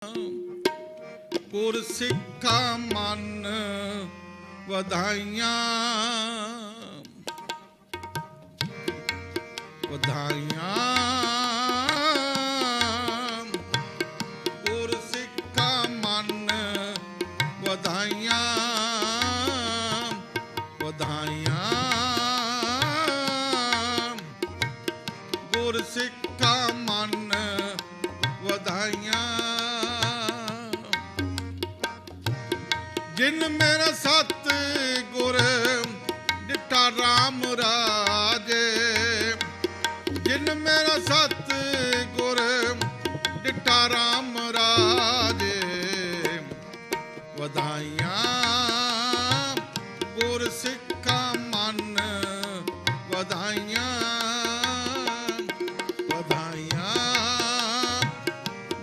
ਗੁਰ ਸਿੱਖਾ ਮਨ ਵਧਾਈਆਂ ਵਧਾਈਆਂ। ਗੁਰ ਸਿੱਖਾ ਮਨ ਵਧਾਈਆਂ ਵਧਾਈਆਂ। ਗੁਰ ਸਿੱਖਾ ਮਨ ਵਧਾਈਆਂ। ਜਿਨ ਮੇਰਾ ਸਤ ਗੁਰ ਦਿੱਤਾ ਰਾਮ ਰਾਜੇ। ਜਿਨ ਮੇਰਾ ਸਤ ਗੁਰ ਦਿੱਤਾ ਰਾਮ ਰਾਜੇ। ਵਧਾਈਆਂ ਗੁਰ ਸਿੱਖਾ ਮਨ ਵਧਾਈਆਂ ਵਧਾਈਆਂ।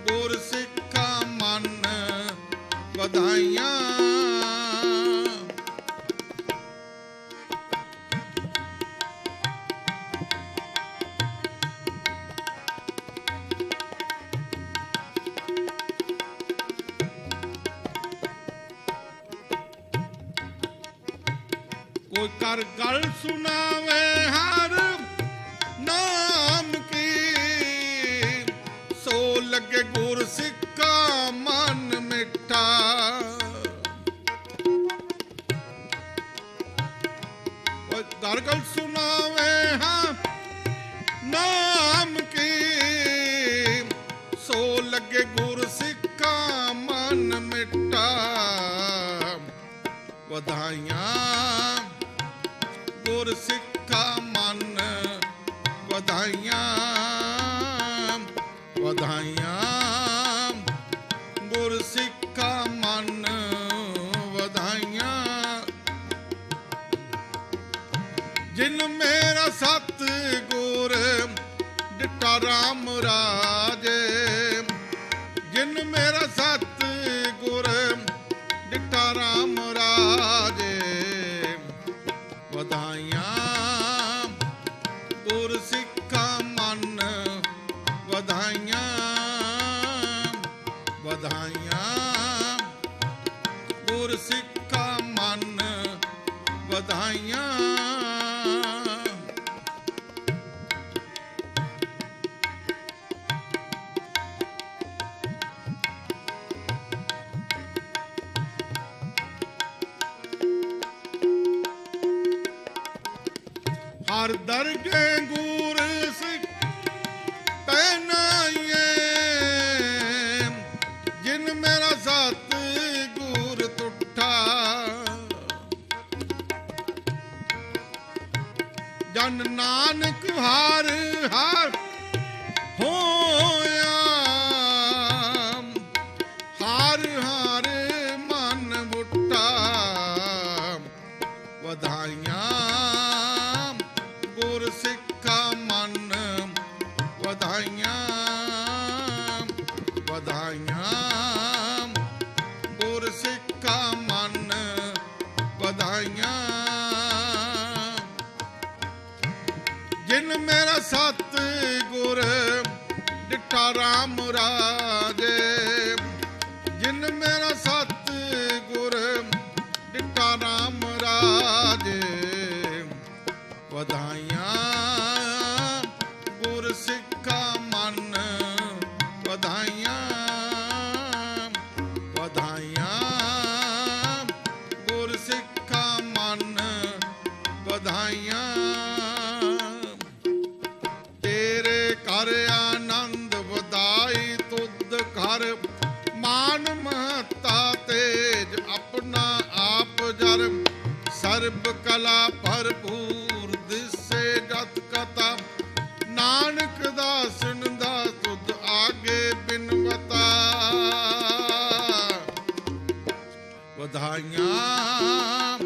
ਗੁਰ ਸਿੱਖਾ ਮਨ ਵਧਾਈਆਂ। ਕੋਈ ਕਰ ਗੱਲ ਸੁਣਾਵੇ ਹਰ ਨਾਮ ਕੀ। ਸੋ ਲੱਗੇ ਗੁਰ ਸਿੱਖਾ ਮਨ ਮਿੱਠਾ। ਕੋਈ ਕਰ ਗੱਲ ਸੁਣਾਵੇ ਹਾਂ ਨਾਮ ਕੀ। ਸੋ ਲੱਗੇ ਗੁਰ ਸਿੱਖਾ ਮਨ ਮਿੱਠਾ। ਵਧਾਈਆਂ ਗੁਰ ਸਿੱਖਾ ਮਨ ਵਧਾਈਆਂ ਵਧਾਈਆਂ। ਗੁਰ ਸਿੱਖਾ ਮਨ ਵਧਾਈਆਂ। ਜਿਨ ਮੇਰਾ ਸਤ ਗੁਰ ਦਿੱਤਾ ਰਾਮ ਰਾਜੇ। ਜਿਨ ਮੇਰਾ ਸਤ ਗੁਰ ਦਿੱਤਾ ਰਾਮ ਰਾਜੇ। ਵਧਾਈਆਂ ਗੁਰ ਸਿੱਖਾ ਮਨ ਵਧਾਈਆਂ ਵਧਾਈਆਂ। ਗੁਰ ਸਿੱਖਾ ਮਨ ਵਧਾਈਆਂ। ਹਰ ਦਰਗੇ ਗੁਰ ਸਿੱਖ ਪਹਿਨਾਈਏ। ਜਿਨ ਮੇਰਾ ਸਤ ਗੁਰ ਤੁਠਾ। ਜਨ ਨਾਨਕ ਹਰ ਹਰ ਹੋਇਆ। ਹਰ ਹਰ ਮਨ ਬੁੱਟਾ। ਵਧਾਈਆਂ ਗੁਰ ਸਿੱਖਾ ਮਨ ਵਧਾਈਆਂ ਵਧਾਈਆਂ। ਗੁਰ ਸਿੱਖਾ ਮਨ ਵਧਾਈਆਂ। ਜਿਨ ਮੇਰਾ ਸਤ ਗੁਰ ਦਿੱਤਾ ਰਾਮ ਰਾਜੇ। ਜਿਨ ਮੇਰਾ ਸਤ ਗੁਰ ਦਿੱਤਾ ਰਾਮ ਰਾਜੇ। ਵਧਾਈਆਂ ਗੁਰ ਸਿੱਖਾ ਮਨ ਵਧਾਈਆਂ ਵਧਾਈਆਂ। ਗੁਰ ਸਿੱਖਾ ਮਨ ਵਧਾਈਆਂ। ਤੇਰੇ ਘਰ ਆਨੰਦ ਵਧਾਈ ਤੁਧ ਘਰ। ਮਾਨ ਮਹਤਾ ਤੇਜ ਆਪਣਾ ਆਪ ਜਰ। ਸਰਬ ਕਲਾ ਭਰਪੂਰ ਦਿਸੇ ਜਤ ਕਥਾ। ਨਾਨਕ ਦਾਸਨ ਦਾ ਤੁਧ ਆਗੇ ਬਿਨਵਤਾ। ਵਧਾਈਆਂ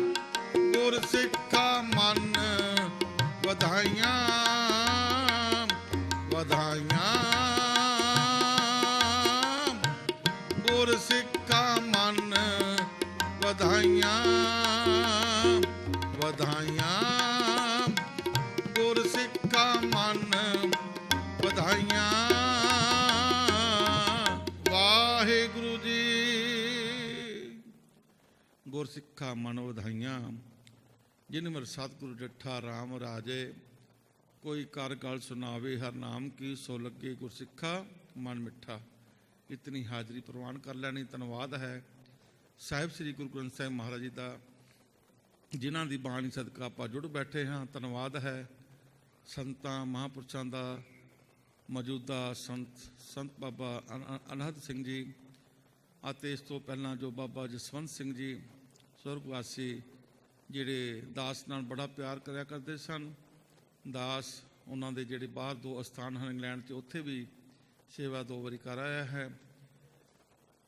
ਗੁਰ ਸਿੱਖਾ ਮਨ ਵਧਾਈਆਂ ਵਧਾਈਆਂ। ਗੁਰ ਸਿੱਖਾ ਮਨ ਵਧਾਈਆਂ ਵਧਾਈਆਂ। ਗੁਰ ਸਿੱਖਾ ਮਨ ਵਧਾਈਆਂ। ਵਾਹਿਗੁਰੂ गुरु जी। गुरसिखा मन वधाइयां, जिन मर सतगुरु डिठा राम राजे। कोई कर गल सुनावे हर नाम की, सो लगे गुरसिखा मन मिठा। इतनी हाजरी प्रवान कर लैनी धन्यवाद है साहिब श्री गुरु ग्रंथ साहिब महाराज जी का, जिन्हां दी बाणी सदका आपां जुड़ बैठे हाँ। धन्यवाद है संतां महापुरुषां दा, मौजूदा संत बाबा अनहद सिंह जी ਅਤੇ ਇਸ ਤੋਂ ਪਹਿਲਾਂ जो बाबा जसवंत सिंह जी स्वर्गवासी, ਜਿਹੜੇ दास नाल बड़ा प्यार करिया करते सन। दास ਉਹਨਾਂ ਦੇ ਜਿਹੜੇ ਬਾਹਰ 2 ਅਸਥਾਨ ਹਨ ਇੰਗਲੈਂਡ 'ਚ, ਉੱਥੇ ਵੀ ਸੇਵਾ 2 ਵਾਰੀ ਕਰ ਆਇਆ ਹੈ।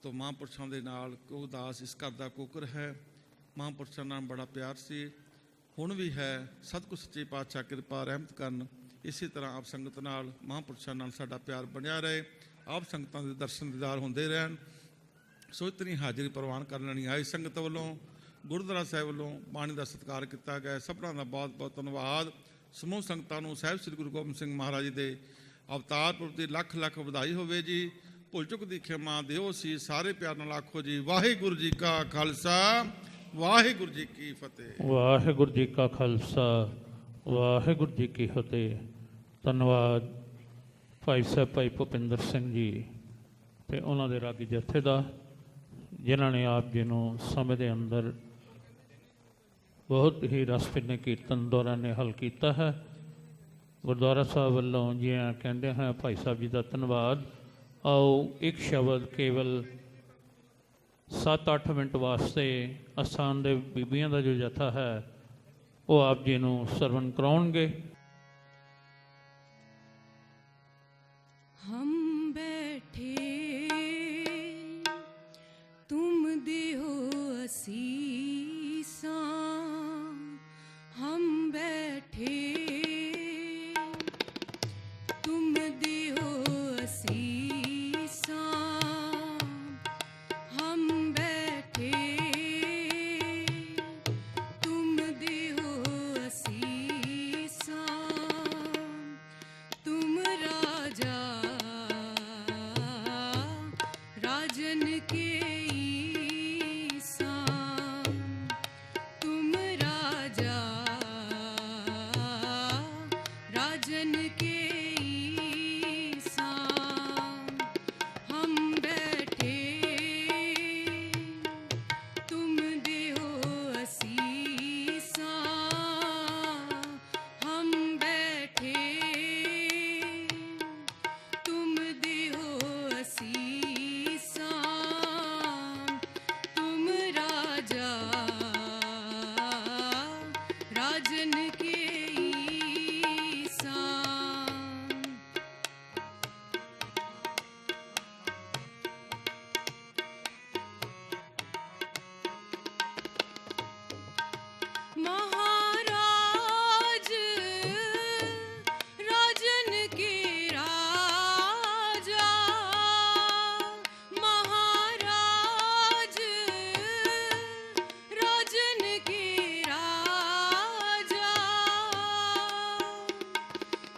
तो महापुरुषों के नाल ਉਹ दास इस घर का कुकर है। महापुरुषों नाल बड़ा प्यार सी, हुण भी है। सतगुर सच्चे पातशाह किरपा रहमत करन। इसी तरह आप संगत नाल महापुरुषों नाल साडा प्यार बनिया रहे, आप संगतां दे दर्शन दीदार होंदे रहन। सो इतनी हाजिरी प्रवान कर लैनी आई संगत वालों, गुरुद्वारा साहिब वालों बाणी का सत्कार किया गया। सबना का बहुत बहुत धन्यवाद। समूह संगतां नूं साहिब श्री गुरु गोबिंद सिंह महाराज जी के अवतार पुरब की लख लख बधाई होवे जी। भुल चुक की खिमा दिओ सी, सारे प्यार नाल आखो जी वाहिगुरू जी का खालसा वाहिगुरू जी की फतेह। वाहिगुरू जी का खालसा वाहिगुरू जी की फतेह। धन्यवाद भाई साहब भाई भुपिंदर सिंह जी ते उन्हां दे रागी जथे दा, जिन्हां ने आप जी नूं समय के अंदर बहुत ही रस पिने कीर्तन दौरा ने हल किया है। गुरुद्वारा साहब वालों जियां कहते हैं भाई साहब जी का धन्यवाद। आओ एक शब्द केवल 7-8 मिनट वास्ते अस्थान दे बीबियां का जो जथा है वो आप जी नूं सरवण कराउणगे। हम बैठे तुम देहो असीसा, हम बैठे तुम देहो असीसा, हम बैठे तुम देहो असीसा, तुम राजा राजन के ईसा, तुम राजा राजन के ईसा, हम बैठे तुम देहो असीसा, हम बैठे तुम देहो असीसा, तुम राजा राजन के ईसा। महाराज राजन के राजा, महाराज राजन के राजा,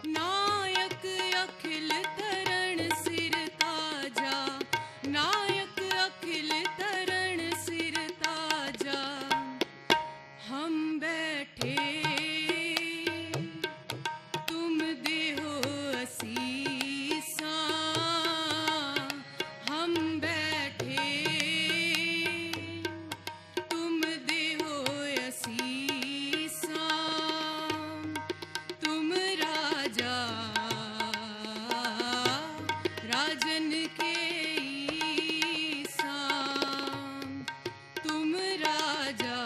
नायक अखिल तरण सिर ताजा, नायक अखिल तरण सिर ताजा, हम बैठे तुम देहो असीसा, हम बैठे तुम देहो असीसा, तुम राजा राजन के ईसा, तुम राजा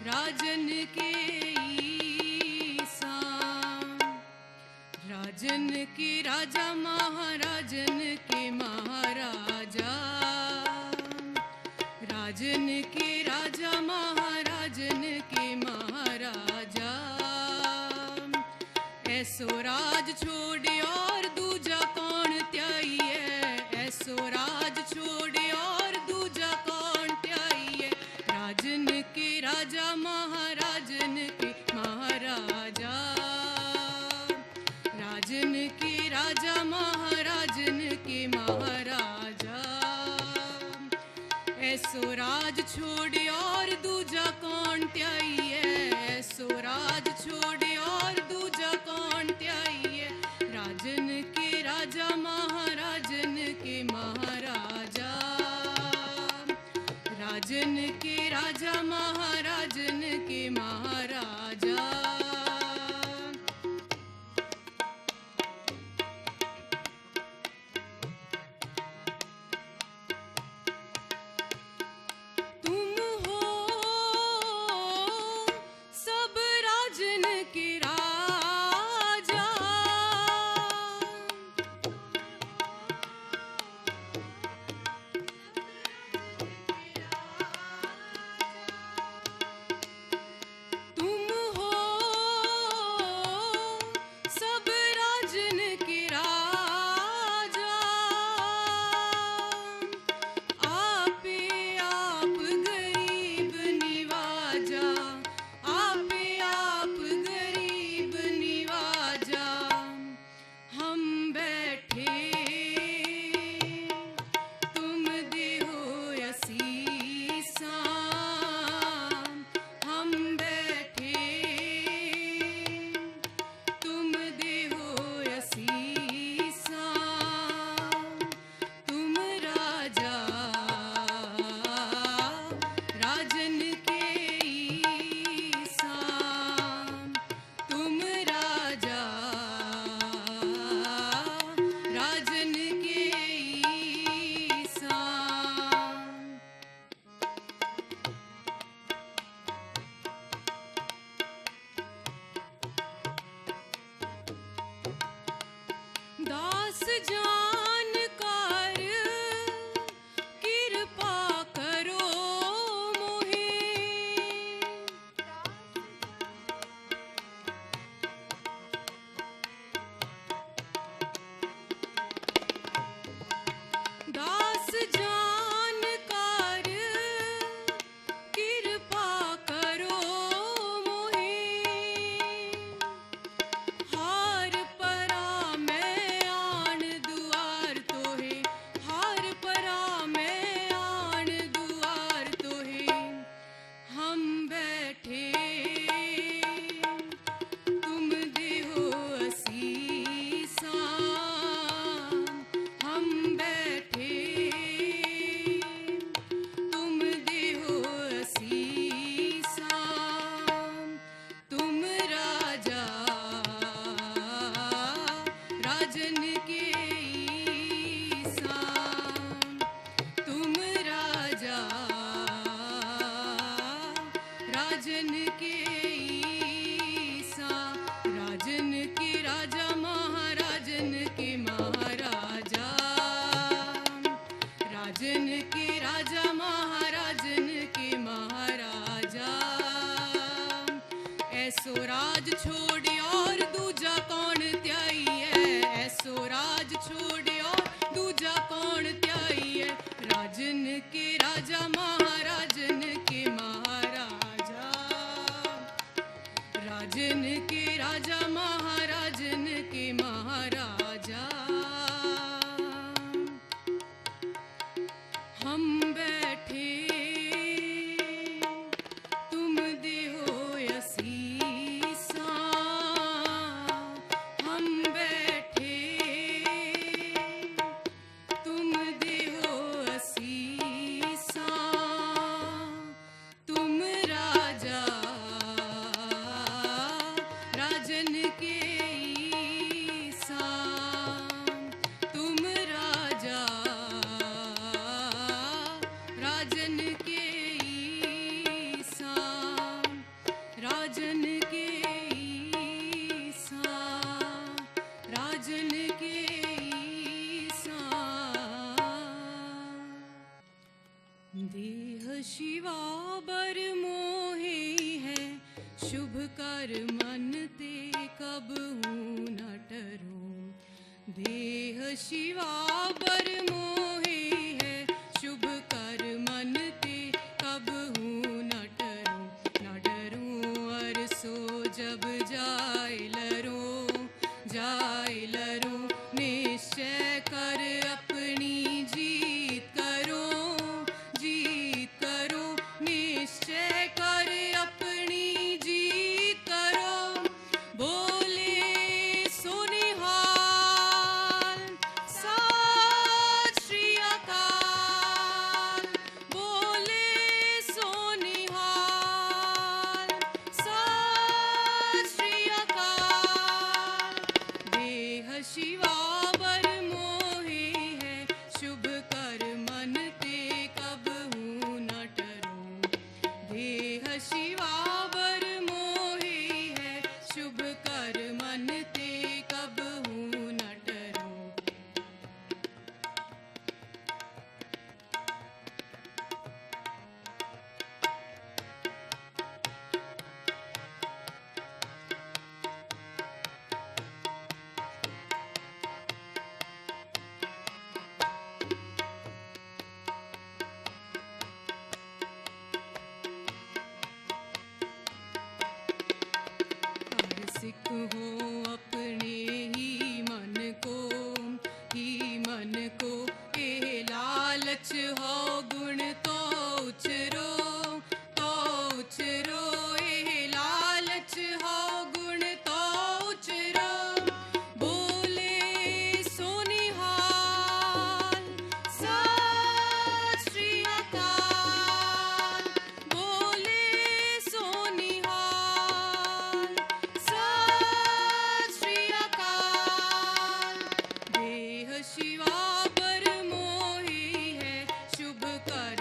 राजन के ईसा, राजन के राजा महाराजन के महाराजा, राजन के राजा महाराजन के महाराजा, ऐसो राज छोड़े और दूजा कौन त्याई है, ऐसो राज छोड़े और दूजा कौन त्याई है, राजन के राजा महाराजन के महाराजा, राजन के राजा महाराजन के महाराजा। बैठे तुम देहो असीसा, तुम राजा राजन के ईसा, तुम राजा राजन के ईसा, राजन के राजा महाराजन के महाराजा, राजन के राजा महाराजन के महाराजा। ऐसो राज छोड़ और दूजा कौन त्याई है, ऐसो राज छोड़ और दूजा कौन त्याई है, राजन के राजा महाराजन के महाराजा, राजन के राजा महाराजन के महाराजा। हम बैठे तुम देहो असीसा, हम बैठे तुम देहो असीसा, तुम राजा राजन के ईसा, तुम राजा राजन के ईसा, राजन के ईसा, राजन के ईसा। देह शिवा बर मोहे है, शुभ कर मन ते कब हूँ न टरूं, देह शिवा बर मोहे है, शुभ कर मन ते कब हूँ न टरूं, न डरूं अरसो जब जाए लरूं, निश्चय कर अपनी जीत करो, निश्चय कर अपनी जीत करो, बोले सोनिहाल सत श्री अकाल, बोले सोनिहाल सत श्री अकाल। देह शिवा बर मोहे है, शुभ कर मन ते कब हूँ न टरूं, देह शिवा बर मोहे है, शुभ कर मन ते कब हूँ न टरूं। हर सिख हो अपने ही मन को, ए लालच हो गुण तो उचरो, ए लालच हो गुण तो उचरो, बोले सोनिहाल सत श्री अकाल, बोले सोनिहाल सत श्री अकाल। देह शिवा बर मोहे है, शुभ कर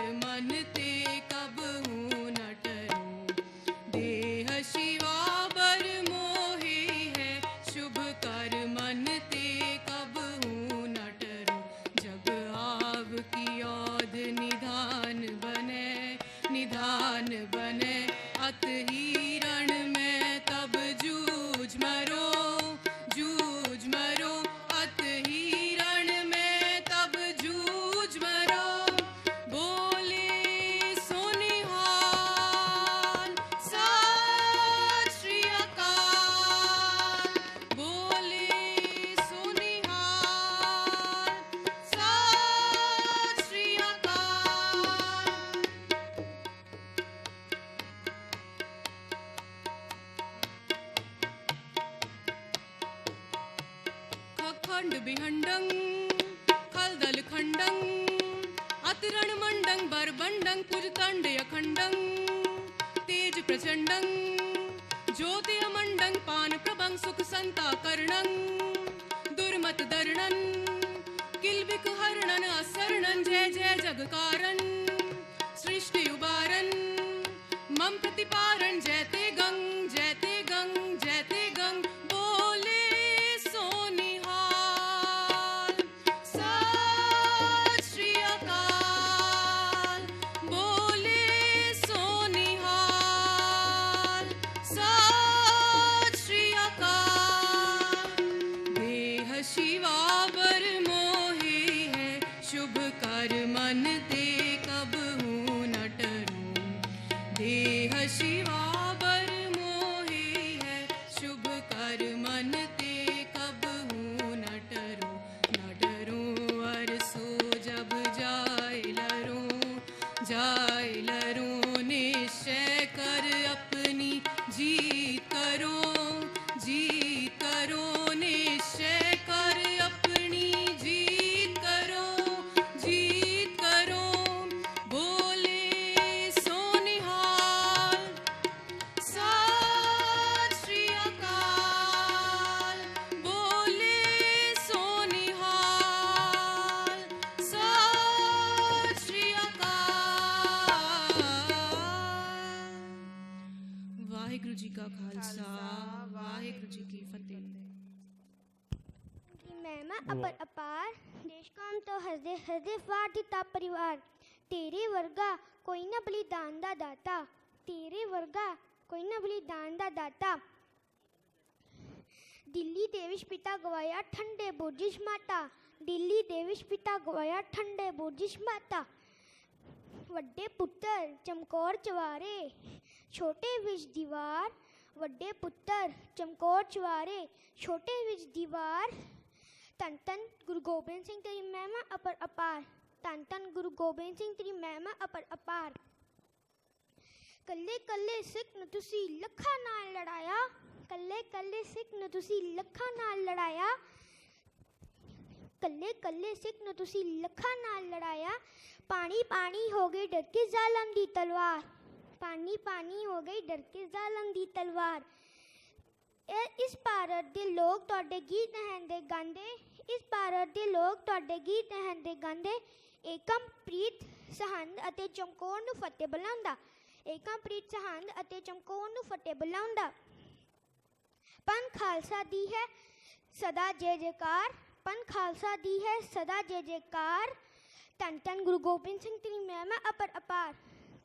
अतरण मंडंग बरबंडंग पुजतंड अखंडं तेज प्रचंडं ज्योति अमंडंग पान प्रभंग सुख संता करणं दुर्मत दर्णन किलबिक हरणन असरणन जय जय जगकारन सृष्टि उबारन मम प्रतिपारण जयते गंग जयते गंग जयते गंग बोले सोनिहाल सत श्री अकाल बोले सोनिहाल सत श्री अकाल देह शिवावर मोहे है शुभ कर मन ते कब हूँ न डरूं देह शिवावर मोहे है शुभ कर मन ते कब हूँ न डरूं अरसो जब जाए लरूं निश्चय कर अपनी जीत करो निश्चय कर अपनी जीत करो बोले सोनिहाल सत श्री अकाल बोले सोनिहाल सत श्री अकाल वाहिगुरु जी का खालसा वाहिगुरु जी की फतेह महिमा अपर अपार देश कौम तो हसदे हसदे फाड़ दिता परिवार तेरे वर्गा कोई ना बलिदान दा दाता तेरे वर्गा कोई ना बलिदान दा दाता दिल्ली देविश पिता गवाया ठंडे बुर्जिश माता दिल्ली देविश पिता गवाया ठंडे बुर्जिश माता वड्डे पुत्तर चमकौर चवारे छोटे विच दीवार वड्डे पुत्तर चमकौर चवारे छोटे विच दीवार तन तन गुरु गोबिंद सिंह तेरी महिमा अपर अपार तन तन गुरु गोबिंद सिंह तेरी महिमा अपर अपार कल्ले कल्ले सिख न तुसी लखा नाल लड़ाया कल्ले कल्ले सिख न तुसी लखा नाल लड़ाया कल्ले कल्ले सिख न तुसी लखा नाल लड़ाया पानी पानी हो गई डर के जालम दी तलवार पानी पानी हो गई डर के जालम दी तलवार इस भारत दे लोग तुहाडे गीत नहंदे गांदे इस भारत दे लोग तुहाडे गीत नहंदे गांदे एकम प्रीत सहंद अते चमकौर नूं फतेह बुलांदा एकम प्रीत सहंद अते चमकौर नूं फतेह बुलांदा पन खालसा दी है सदा जय जयकार पन खालसा दी है सदा जय जयकार तन तन गुरु गोबिंद सिंह तेरी महिमा अपर अपार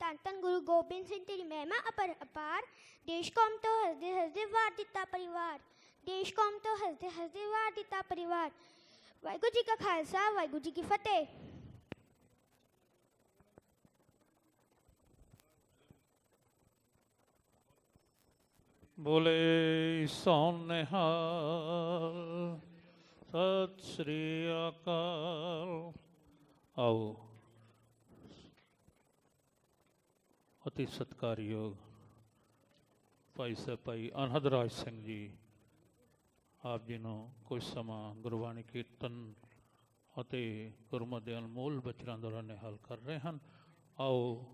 तन तन गुरु गोबिंद सिंह तेरी महिमा अपर अपार देश कौम तो हसदे हसदे वार दिता परिवार देश कौम तो हसदे हसदे वार दिता परिवार वाहिगुरु जी का खालसा वाहिगुरु जी की फतेह बोले सोनिहाल सत श्री अकाल आओ अति सत्कारयोग भाई साहब भाई अनहद राज सिंह जी आप जी ਨੂੰ कुछ समा गुरबाणी कीर्तन ਅਤੇ ਗੁਰਮਤਿ ਦੇ ਅਨਮੋਲ ਬਚਨਾਂ ਦੌਰਾਨ ਨਿਹਾਲ ਕਰ ਰਹੇ ਹਨ। ਆਓ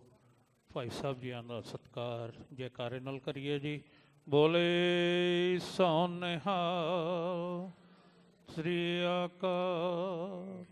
ਭਾਈ ਸਾਹਿਬ ਜੀਆਂ ਦਾ ਸਤਿਕਾਰ ਜੈਕਾਰੇ ਨਾਲ ਕਰੀਏ ਜੀ। ਬੋਲੇ ਸੋਨਿਹਾਲ ਸ੍ਰੀ ਅਕਾਲ।